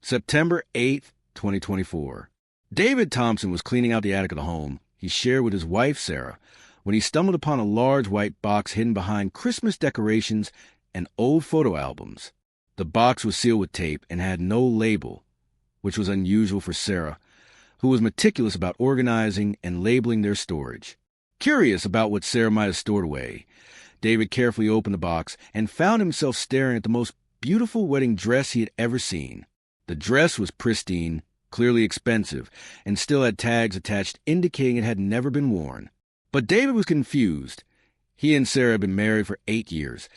September 8th, 2024. David Thompson was cleaning out the attic of the home he shared with his wife, Sarah, when he stumbled upon a large white box hidden behind Christmas decorations and old photo albums. The box was sealed with tape and had no label, which was unusual for Sarah, who was meticulous about organizing and labeling their storage. Curious about what Sarah might have stored away, David carefully opened the box and found himself staring at the most beautiful wedding dress he had ever seen. The dress was pristine, clearly expensive, and still had tags attached indicating it had never been worn. But David was confused. He and Sarah had been married for 8 years,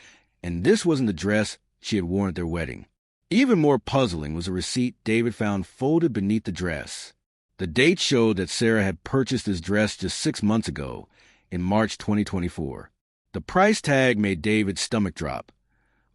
and this wasn't the dress she had worn at their wedding. Even more puzzling was a receipt David found folded beneath the dress. The date showed that Sarah had purchased this dress just 6 months ago, in March 2024. The price tag made David's stomach drop.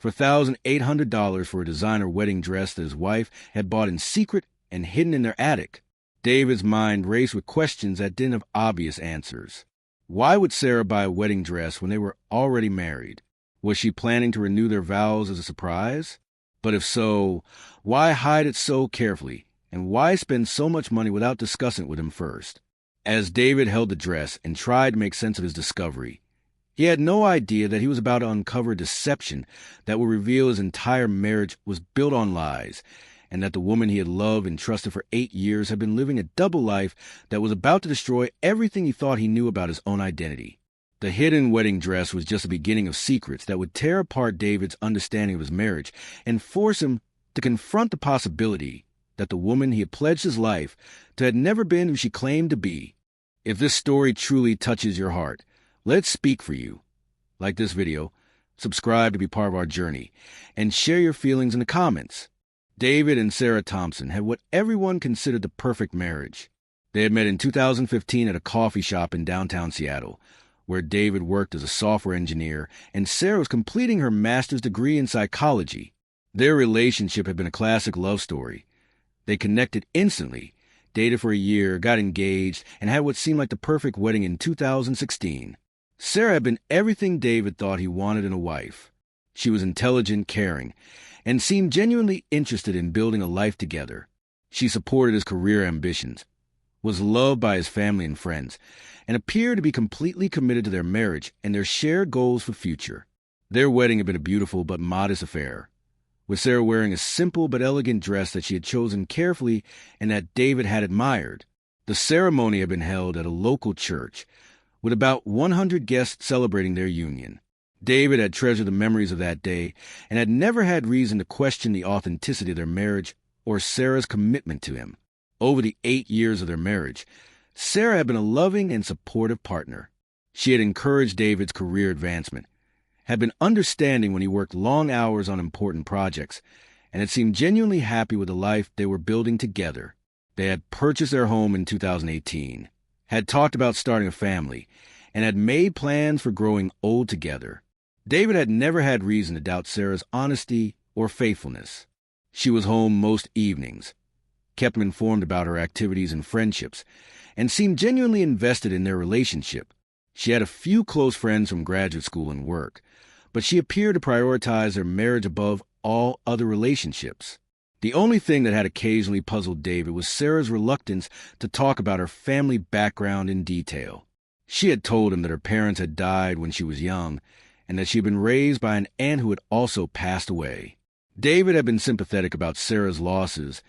$4,800 for a designer wedding dress that his wife had bought in secret and hidden in their attic. David's mind raced with questions that didn't have obvious answers. Why would Sarah buy a wedding dress when they were already married? Was she planning to renew their vows as a surprise? But if so, why hide it so carefully? And why spend so much money without discussing it with him first? As David held the dress and tried to make sense of his discovery, he had no idea that he was about to uncover deception that would reveal his entire marriage was built on lies, and that the woman he had loved and trusted for 8 years had been living a double life that was about to destroy everything he thought he knew about his own identity. The hidden wedding dress was just the beginning of secrets that would tear apart David's understanding of his marriage and force him to confront the possibility that the woman he had pledged his life to had never been who she claimed to be. If this story truly touches your heart, let it speak for you. Like this video, subscribe to be part of our journey, and share your feelings in the comments. David and Sarah Thompson had what everyone considered the perfect marriage. They had met in 2015 at a coffee shop in downtown Seattle, where David worked as a software engineer and Sarah was completing her master's degree in psychology. Their relationship had been a classic love story. They connected instantly, dated for a year, got engaged, and had what seemed like the perfect wedding in 2016. Sarah had been everything David thought he wanted in a wife. She was intelligent, caring, and seemed genuinely interested in building a life together. She supported his career ambitions, was loved by his family and friends, and appeared to be completely committed to their marriage and their shared goals for the future. Their wedding had been a beautiful but modest affair, with Sarah wearing a simple but elegant dress that she had chosen carefully and that David had admired. The ceremony had been held at a local church, with about 100 guests celebrating their union. David had treasured the memories of that day and had never had reason to question the authenticity of their marriage or Sarah's commitment to him. Over the 8 years of their marriage, Sarah had been a loving and supportive partner. She had encouraged David's career advancement, had been understanding when he worked long hours on important projects, and had seemed genuinely happy with the life they were building together. They had purchased their home in 2018, had talked about starting a family, and had made plans for growing old together. David had never had reason to doubt Sarah's honesty or faithfulness. She was home most evenings, kept him informed about her activities and friendships, and seemed genuinely invested in their relationship. She had a few close friends from graduate school and work, but she appeared to prioritize their marriage above all other relationships. The only thing that had occasionally puzzled David was Sarah's reluctance to talk about her family background in detail. She had told him that her parents had died when she was young, and that she had been raised by an aunt who had also passed away. David had been sympathetic about Sarah's losses,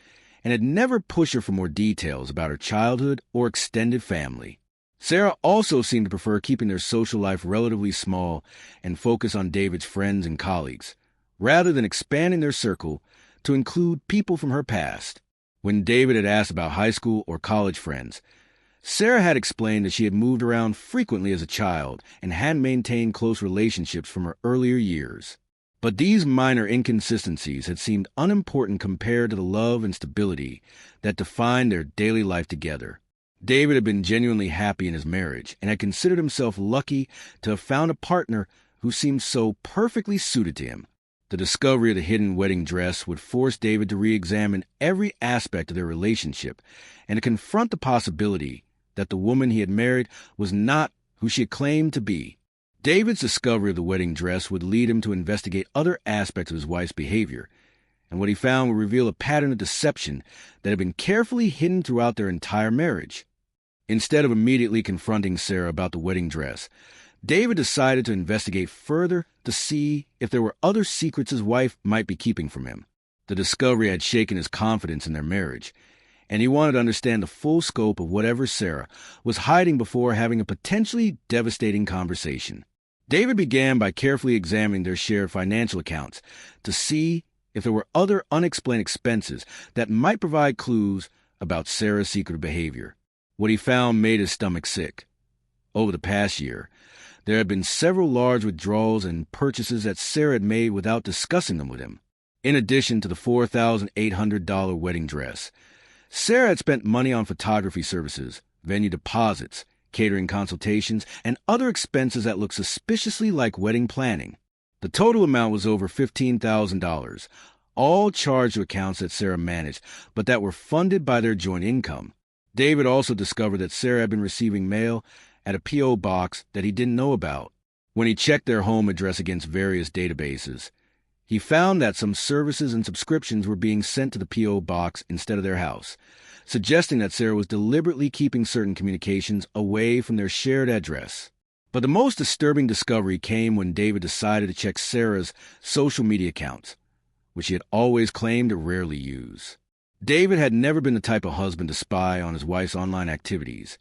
and had never pushed her for more details about her childhood or extended family. Sarah also seemed to prefer keeping their social life relatively small and focus on David's friends and colleagues, rather than expanding their circle to include people from her past. When David had asked about high school or college friends, Sarah had explained that she had moved around frequently as a child and had maintained close relationships from her earlier years. But these minor inconsistencies had seemed unimportant compared to the love and stability that defined their daily life together. David had been genuinely happy in his marriage and had considered himself lucky to have found a partner who seemed so perfectly suited to him. The discovery of the hidden wedding dress would force David to re-examine every aspect of their relationship and to confront the possibility that the woman he had married was not who she had claimed to be. David's discovery of the wedding dress would lead him to investigate other aspects of his wife's behavior and what he found would reveal a pattern of deception that had been carefully hidden throughout their entire marriage. Instead of immediately confronting Sarah about the wedding dress, David decided to investigate further to see if there were other secrets his wife might be keeping from him. The discovery had shaken his confidence in their marriage, and he wanted to understand the full scope of whatever Sarah was hiding before having a potentially devastating conversation. David began by carefully examining their shared financial accounts to see if there were other unexplained expenses that might provide clues about Sarah's secret behavior. What he found made his stomach sick. Over the past year, there had been several large withdrawals and purchases that Sarah had made without discussing them with him. In addition to the $4,800 wedding dress, Sarah had spent money on photography services, venue deposits, catering consultations, and other expenses that looked suspiciously like wedding planning. The total amount was over $15,000, all charged to accounts that Sarah managed, but that were funded by their joint income. David also discovered that Sarah had been receiving mail at a P.O. box that he didn't know about. When he checked their home address against various databases, he found that some services and subscriptions were being sent to the P.O. box instead of their house, suggesting that Sarah was deliberately keeping certain communications away from their shared address. But the most disturbing discovery came when David decided to check Sarah's social media accounts, which he had always claimed to rarely use. David had never been the type of husband to spy on his wife's online activities,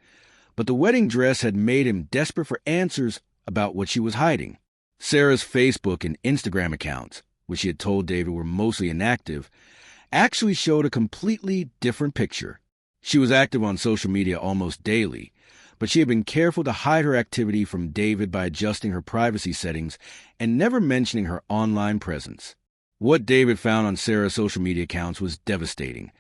but the wedding dress had made him desperate for answers about what she was hiding. Sarah's Facebook and Instagram accounts, which she had told David were mostly inactive, actually showed a completely different picture. She was active on social media almost daily, but she had been careful to hide her activity from David by adjusting her privacy settings and never mentioning her online presence. What David found on Sarah's social media accounts was devastating.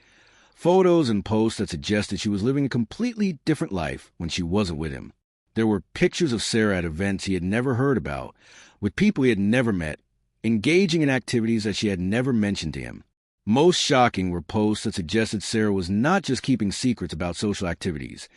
Photos and posts that suggested she was living a completely different life when she wasn't with him. There were pictures of Sarah at events he had never heard about, with people he had never met, engaging in activities that she had never mentioned to him. Most shocking were posts that suggested Sarah was not just keeping secrets about social activities.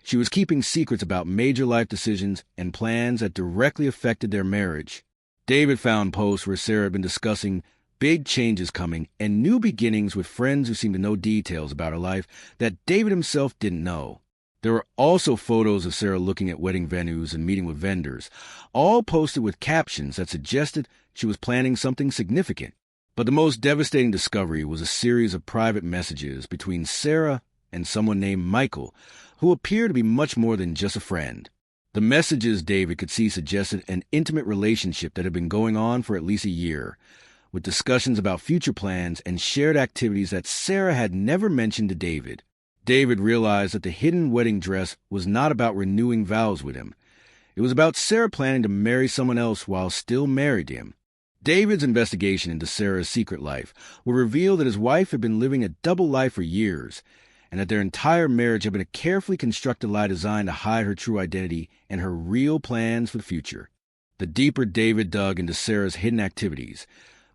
She was keeping secrets about major life decisions and plans that directly affected their marriage. David found posts where Sarah had been discussing big changes coming and new beginnings with friends who seemed to know details about her life that David himself didn't know. There were also photos of Sarah looking at wedding venues and meeting with vendors, all posted with captions that suggested she was planning something significant. But the most devastating discovery was a series of private messages between Sarah and someone named Michael, who appeared to be much more than just a friend. The messages David could see suggested an intimate relationship that had been going on for at least a year, with discussions about future plans and shared activities that Sarah had never mentioned to David. David realized that the hidden wedding dress was not about renewing vows with him. It was about Sarah planning to marry someone else while still married to him. David's investigation into Sarah's secret life would reveal that his wife had been living a double life for years, and that their entire marriage had been a carefully constructed lie designed to hide her true identity and her real plans for the future. The deeper David dug into Sarah's hidden activities,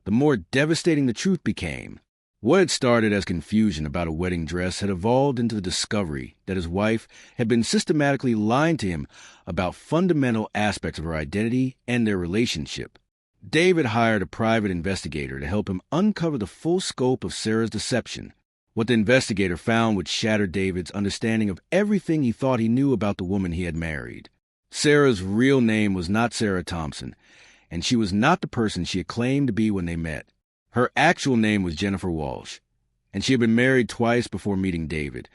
the more devastating the truth became. What had started as confusion about a wedding dress had evolved into the discovery that his wife had been systematically lying to him about fundamental aspects of her identity and their relationship. David hired a private investigator to help him uncover the full scope of Sarah's deception. What the investigator found would shatter David's understanding of everything he thought he knew about the woman he had married. Sarah's real name was not Sarah Thompson, and she was not the person she had claimed to be when they met. Her actual name was Jennifer Walsh, and she had been married twice before meeting David,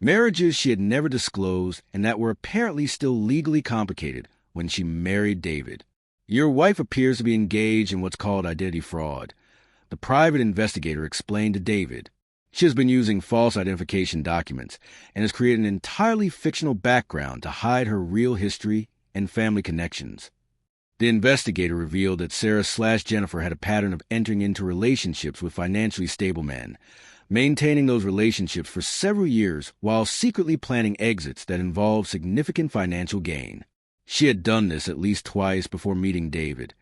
marriages she had never disclosed and that were apparently still legally complicated when she married David. Your wife appears to be engaged in what's called identity fraud, the private investigator explained to David. She has been using false identification documents and has created an entirely fictional background to hide her real history and family connections. The investigator revealed that Sarah/Jennifer had a pattern of entering into relationships with financially stable men, maintaining those relationships for several years while secretly planning exits that involved significant financial gain. She had done this at least twice before meeting David,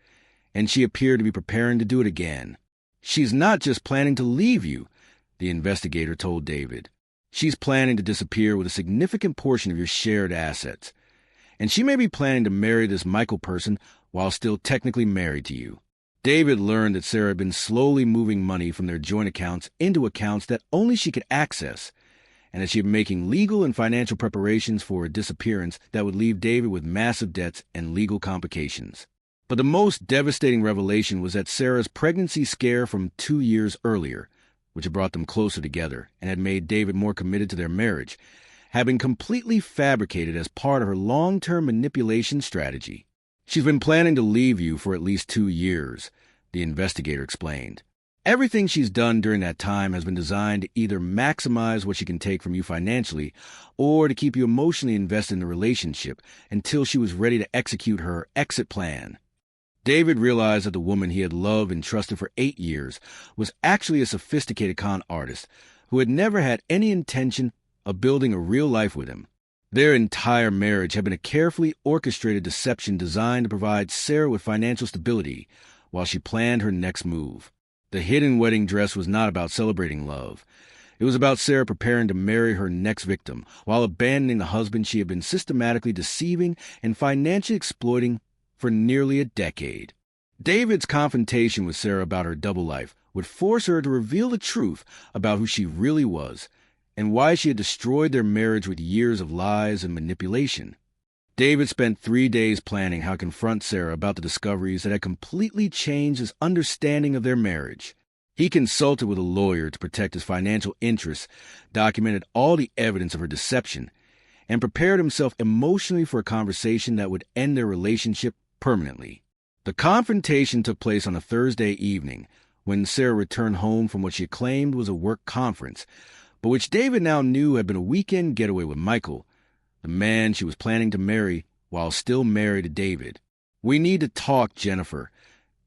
and she appeared to be preparing to do it again. She's not just planning to leave you, the investigator told David. She's planning to disappear with a significant portion of your shared assets, and she may be planning to marry this Michael person while still technically married to you. David learned that Sarah had been slowly moving money from their joint accounts into accounts that only she could access, and that she had been making legal and financial preparations for a disappearance that would leave David with massive debts and legal complications. But the most devastating revelation was that Sarah's pregnancy scare from 2 years earlier, which had brought them closer together and had made David more committed to their marriage, had been completely fabricated as part of her long-term manipulation strategy. "She's been planning to leave you for at least 2 years," the investigator explained. "Everything she's done during that time has been designed to either maximize what she can take from you financially or to keep you emotionally invested in the relationship until she was ready to execute her exit plan." David realized that the woman he had loved and trusted for 8 years was actually a sophisticated con artist who had never had any intention of building a real life with him. Their entire marriage had been a carefully orchestrated deception designed to provide Sarah with financial stability while she planned her next move. The hidden wedding dress was not about celebrating love. It was about Sarah preparing to marry her next victim while abandoning the husband she had been systematically deceiving and financially exploiting for nearly a decade. David's confrontation with Sarah about her double life would force her to reveal the truth about who she really was and why she had destroyed their marriage with years of lies and manipulation. David spent 3 days planning how to confront Sarah about the discoveries that had completely changed his understanding of their marriage. He consulted with a lawyer to protect his financial interests, documented all the evidence of her deception, and prepared himself emotionally for a conversation that would end their relationship permanently. The confrontation took place on a Thursday evening when Sarah returned home from what she claimed was a work conference, but which David now knew had been a weekend getaway with Michael, the man she was planning to marry while still married to David. "We need to talk, Jennifer,"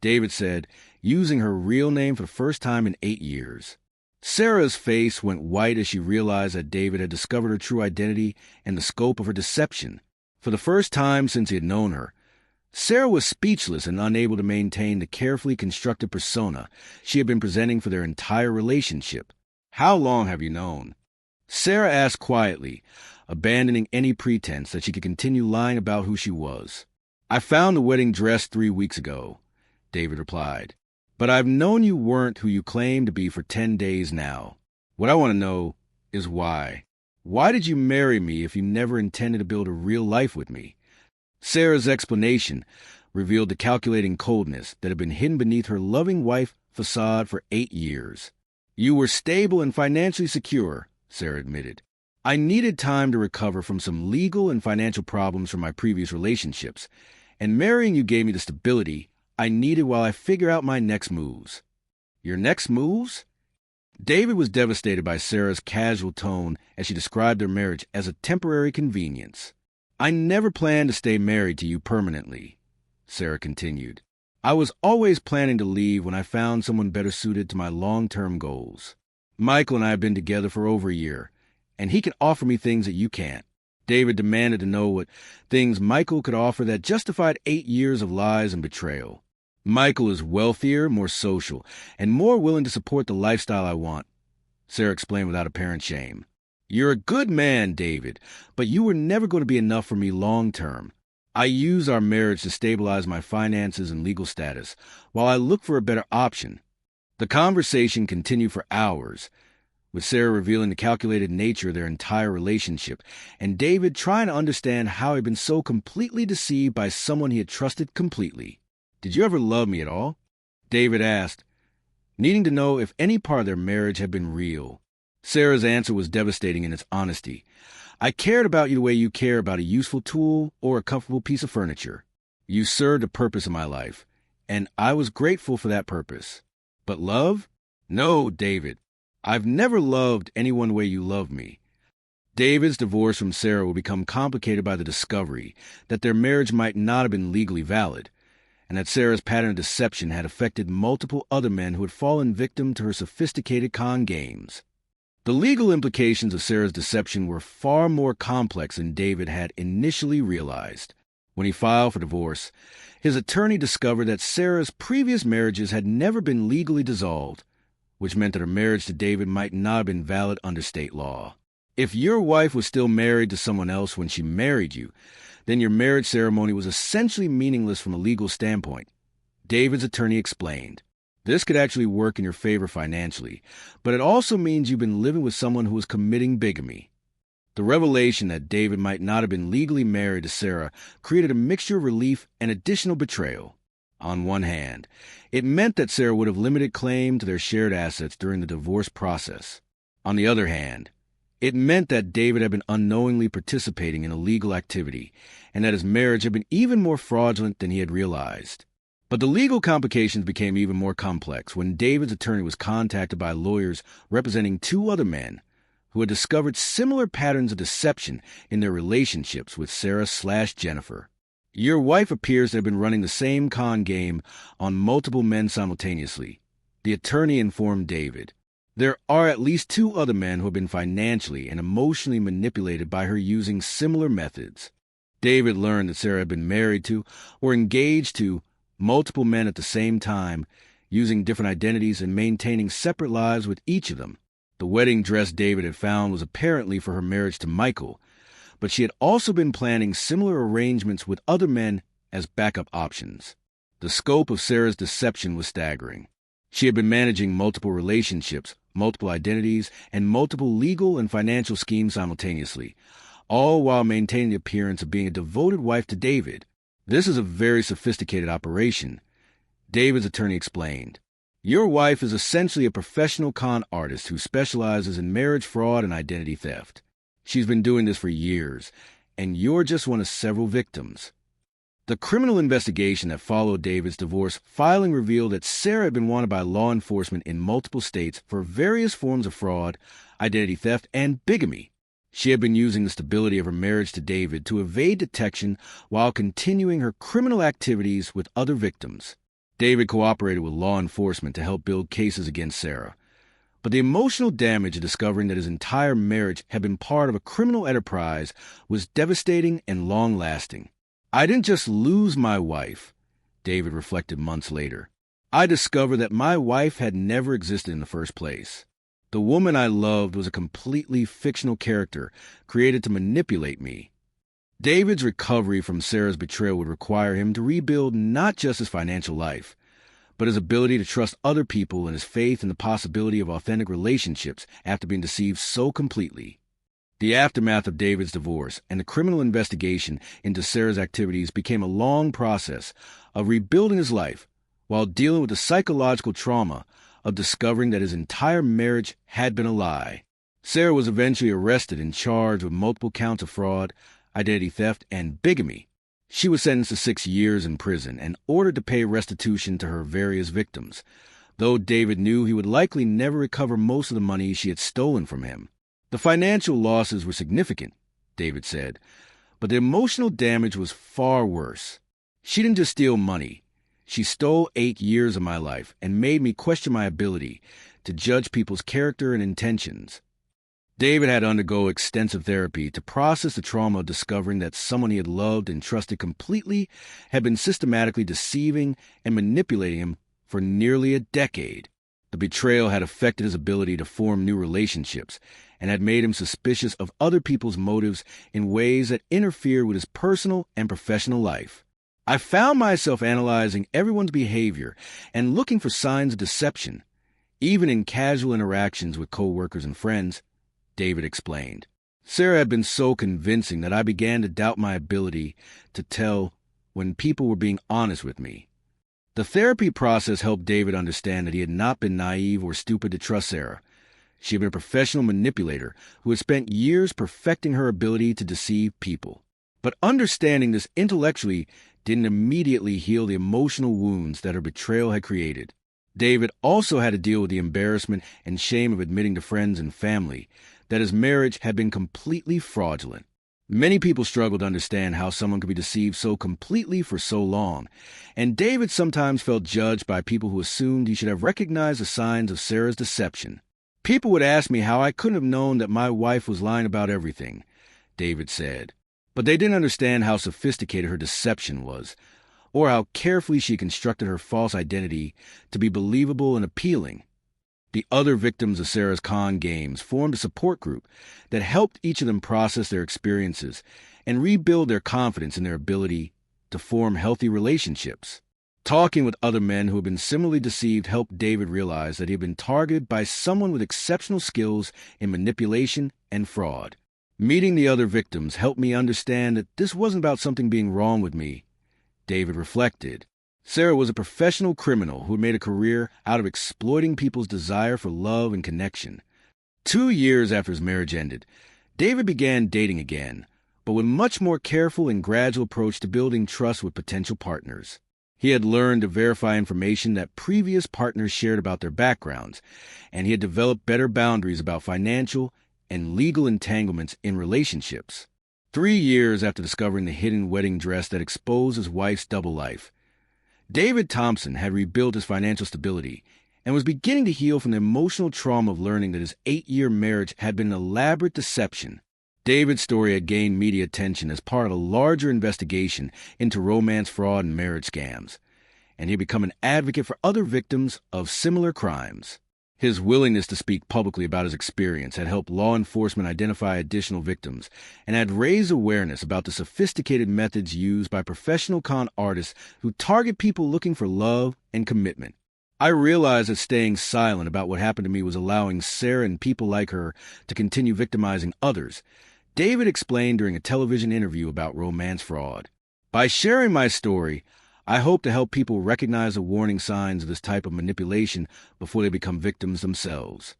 David said, using her real name for the first time in 8 years. Sarah's face went white as she realized that David had discovered her true identity and the scope of her deception. For the first time since he had known her, Sarah was speechless and unable to maintain the carefully constructed persona she had been presenting for their entire relationship. "How long have you known?" Sarah asked quietly, abandoning any pretense that she could continue lying about who she was. "I found the wedding dress 3 weeks ago," David replied. "But I've known you weren't who you claim to be for 10 days now. What I want to know is why. Why did you marry me if you never intended to build a real life with me?" Sarah's explanation revealed the calculating coldness that had been hidden beneath her loving wife facade for 8 years. "You were stable and financially secure," Sarah admitted. "I needed time to recover from some legal and financial problems from my previous relationships, and marrying you gave me the stability I needed while I figure out my next moves." "Your next moves?" David was devastated by Sarah's casual tone as she described their marriage as a temporary convenience. "I never planned to stay married to you permanently," Sarah continued. "I was always planning to leave when I found someone better suited to my long-term goals. Michael and I have been together for over a year, and he can offer me things that you can't." David demanded to know what things Michael could offer that justified 8 years of lies and betrayal. "Michael is wealthier, more social, and more willing to support the lifestyle I want," Sarah explained without apparent shame. "You're a good man, David, but you were never going to be enough for me long term. I use our marriage to stabilize my finances and legal status while I look for a better option." The conversation continued for hours, with Sarah revealing the calculated nature of their entire relationship, and David trying to understand how he had been so completely deceived by someone he had trusted completely. "Did you ever love me at all?" David asked, needing to know if any part of their marriage had been real. Sarah's answer was devastating in its honesty. "I cared about you the way you care about a useful tool or a comfortable piece of furniture. You served a purpose in my life, and I was grateful for that purpose. But love? No, David. I've never loved anyone the way you love me." David's divorce from Sarah would become complicated by the discovery that their marriage might not have been legally valid, and that Sarah's pattern of deception had affected multiple other men who had fallen victim to her sophisticated con games. The legal implications of Sarah's deception were far more complex than David had initially realized. When he filed for divorce, his attorney discovered that Sarah's previous marriages had never been legally dissolved, which meant that her marriage to David might not have been valid under state law. If your wife was still married to someone else when she married you, then your marriage ceremony was essentially meaningless from a legal standpoint, David's attorney explained. This could actually work in your favor financially, but it also means you've been living with someone who is committing bigamy. The revelation that David might not have been legally married to Sarah created a mixture of relief and additional betrayal. On one hand, it meant that Sarah would have limited claim to their shared assets during the divorce process. On the other hand, it meant that David had been unknowingly participating in illegal activity, and that his marriage had been even more fraudulent than he had realized. But the legal complications became even more complex when David's attorney was contacted by lawyers representing two other men who had discovered similar patterns of deception in their relationships with Sarah/Jennifer. Your wife appears to have been running the same con game on multiple men simultaneously, the attorney informed David. There are at least two other men who have been financially and emotionally manipulated by her using similar methods. David learned that Sarah had been married to or engaged to multiple men at the same time, using different identities and maintaining separate lives with each of them. The wedding dress David had found was apparently for her marriage to Michael, but she had also been planning similar arrangements with other men as backup options. The scope of Sarah's deception was staggering. She had been managing multiple relationships, multiple identities, and multiple legal and financial schemes simultaneously, all while maintaining the appearance of being a devoted wife to David. This is a very sophisticated operation, David's attorney explained. Your wife is essentially a professional con artist who specializes in marriage fraud and identity theft. She's been doing this for years, and you're just one of several victims. The criminal investigation that followed David's divorce filing revealed that Sarah had been wanted by law enforcement in multiple states for various forms of fraud, identity theft, and bigamy. She had been using the stability of her marriage to David to evade detection while continuing her criminal activities with other victims. David cooperated with law enforcement to help build cases against Sarah. But the emotional damage of discovering that his entire marriage had been part of a criminal enterprise was devastating and long-lasting. I didn't just lose my wife, David reflected months later. I discovered that my wife had never existed in the first place. The woman I loved was a completely fictional character created to manipulate me. David's recovery from Sarah's betrayal would require him to rebuild not just his financial life, but his ability to trust other people and his faith in the possibility of authentic relationships after being deceived so completely. The aftermath of David's divorce and the criminal investigation into Sarah's activities became a long process of rebuilding his life while dealing with the psychological trauma of discovering that his entire marriage had been a lie. Sarah was eventually arrested and charged with multiple counts of fraud, identity theft, and bigamy. She was sentenced to 6 years in prison and ordered to pay restitution to her various victims, though David knew he would likely never recover most of the money she had stolen from him. The financial losses were significant, David said, but the emotional damage was far worse. She didn't just steal money. She stole 8 years of my life and made me question my ability to judge people's character and intentions. David had to undergo extensive therapy to process the trauma of discovering that someone he had loved and trusted completely had been systematically deceiving and manipulating him for nearly a decade. The betrayal had affected his ability to form new relationships and had made him suspicious of other people's motives in ways that interfered with his personal and professional life. I found myself analyzing everyone's behavior and looking for signs of deception, even in casual interactions with co-workers and friends, David explained. Sarah had been so convincing that I began to doubt my ability to tell when people were being honest with me. The therapy process helped David understand that he had not been naive or stupid to trust Sarah. She had been a professional manipulator who had spent years perfecting her ability to deceive people. But understanding this intellectually didn't immediately heal the emotional wounds that her betrayal had created. David also had to deal with the embarrassment and shame of admitting to friends and family that his marriage had been completely fraudulent. Many people struggle to understand how someone could be deceived so completely for so long, and David sometimes felt judged by people who assumed he should have recognized the signs of Sarah's deception. People would ask me how I couldn't have known that my wife was lying about everything, David said. But they didn't understand how sophisticated her deception was, or how carefully she constructed her false identity to be believable and appealing. The other victims of Sarah's con games formed a support group that helped each of them process their experiences and rebuild their confidence in their ability to form healthy relationships. Talking with other men who had been similarly deceived helped David realize that he had been targeted by someone with exceptional skills in manipulation and fraud. Meeting the other victims helped me understand that this wasn't about something being wrong with me. David reflected. Sarah was a professional criminal who had made a career out of exploiting people's desire for love and connection. 2 years after his marriage ended, David began dating again, but with a much more careful and gradual approach to building trust with potential partners. He had learned to verify information that previous partners shared about their backgrounds, and he had developed better boundaries about financial and legal entanglements in relationships. 3 years after discovering the hidden wedding dress that exposed his wife's double life, David Thompson had rebuilt his financial stability and was beginning to heal from the emotional trauma of learning that his 8-year marriage had been an elaborate deception. David's story had gained media attention as part of a larger investigation into romance fraud and marriage scams, and he had become an advocate for other victims of similar crimes. His willingness to speak publicly about his experience had helped law enforcement identify additional victims and had raised awareness about the sophisticated methods used by professional con artists who target people looking for love and commitment. I realized that staying silent about what happened to me was allowing Sarah and people like her to continue victimizing others, David explained during a television interview about romance fraud. By sharing my story, I hope to help people recognize the warning signs of this type of manipulation before they become victims themselves.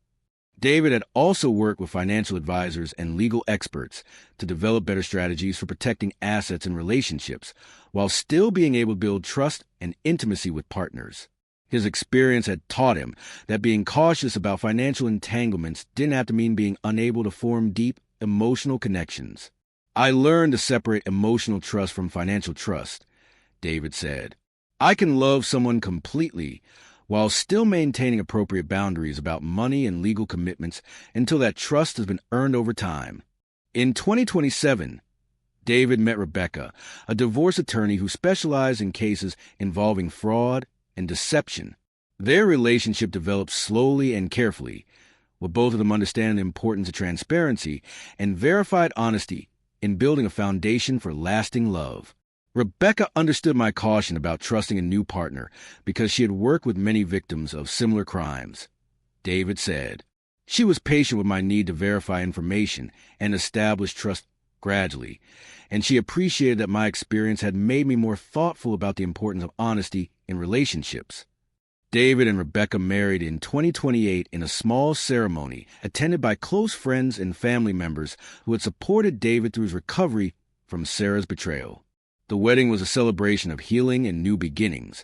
David had also worked with financial advisors and legal experts to develop better strategies for protecting assets and relationships, while still being able to build trust and intimacy with partners. His experience had taught him that being cautious about financial entanglements didn't have to mean being unable to form deep, emotional connections. I learned to separate emotional trust from financial trust, David said. I can love someone completely while still maintaining appropriate boundaries about money and legal commitments until that trust has been earned over time. In 2027, David met Rebecca, a divorce attorney who specialized in cases involving fraud and deception. Their relationship developed slowly and carefully, with both of them understanding the importance of transparency and verified honesty in building a foundation for lasting love. Rebecca understood my caution about trusting a new partner because she had worked with many victims of similar crimes. David said, she was patient with my need to verify information and establish trust gradually, and she appreciated that my experience had made me more thoughtful about the importance of honesty in relationships. David and Rebecca married in 2028 in a small ceremony attended by close friends and family members who had supported David through his recovery from Sarah's betrayal. The wedding was a celebration of healing and new beginnings,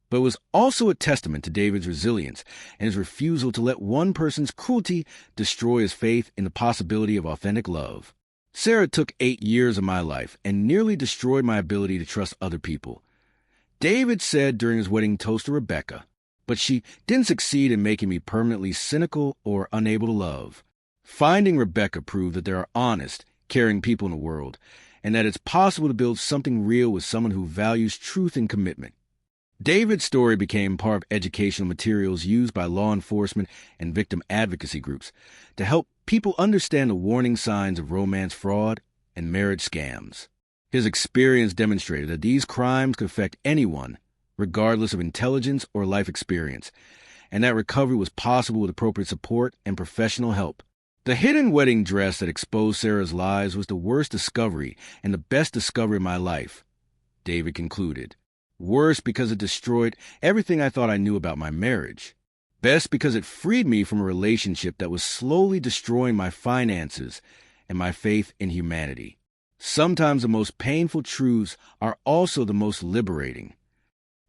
but it was also a testament to David's resilience and his refusal to let one person's cruelty destroy his faith in the possibility of authentic love. Sarah took 8 years of my life and nearly destroyed my ability to trust other people, David said during his wedding toast to Rebecca, but she didn't succeed in making me permanently cynical or unable to love. Finding Rebecca proved that there are honest, caring people in the world, and that it's possible to build something real with someone who values truth and commitment. David's story became part of educational materials used by law enforcement and victim advocacy groups to help people understand the warning signs of romance fraud and marriage scams. His experience demonstrated that these crimes could affect anyone, regardless of intelligence or life experience, and that recovery was possible with appropriate support and professional help. The hidden wedding dress that exposed Sarah's lies was the worst discovery and the best discovery of my life, David concluded. Worst because it destroyed everything I thought I knew about my marriage. Best because it freed me from a relationship that was slowly destroying my finances and my faith in humanity. Sometimes the most painful truths are also the most liberating.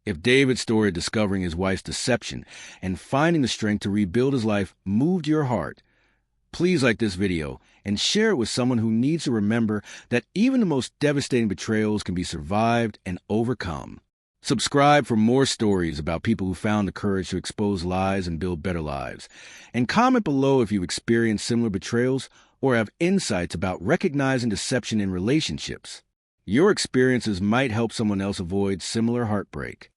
If David's story of discovering his wife's deception and finding the strength to rebuild his life moved your heart, please like this video and share it with someone who needs to remember that even the most devastating betrayals can be survived and overcome. Subscribe for more stories about people who found the courage to expose lies and build better lives. And comment below if you've experienced similar betrayals or have insights about recognizing deception in relationships. Your experiences might help someone else avoid similar heartbreak.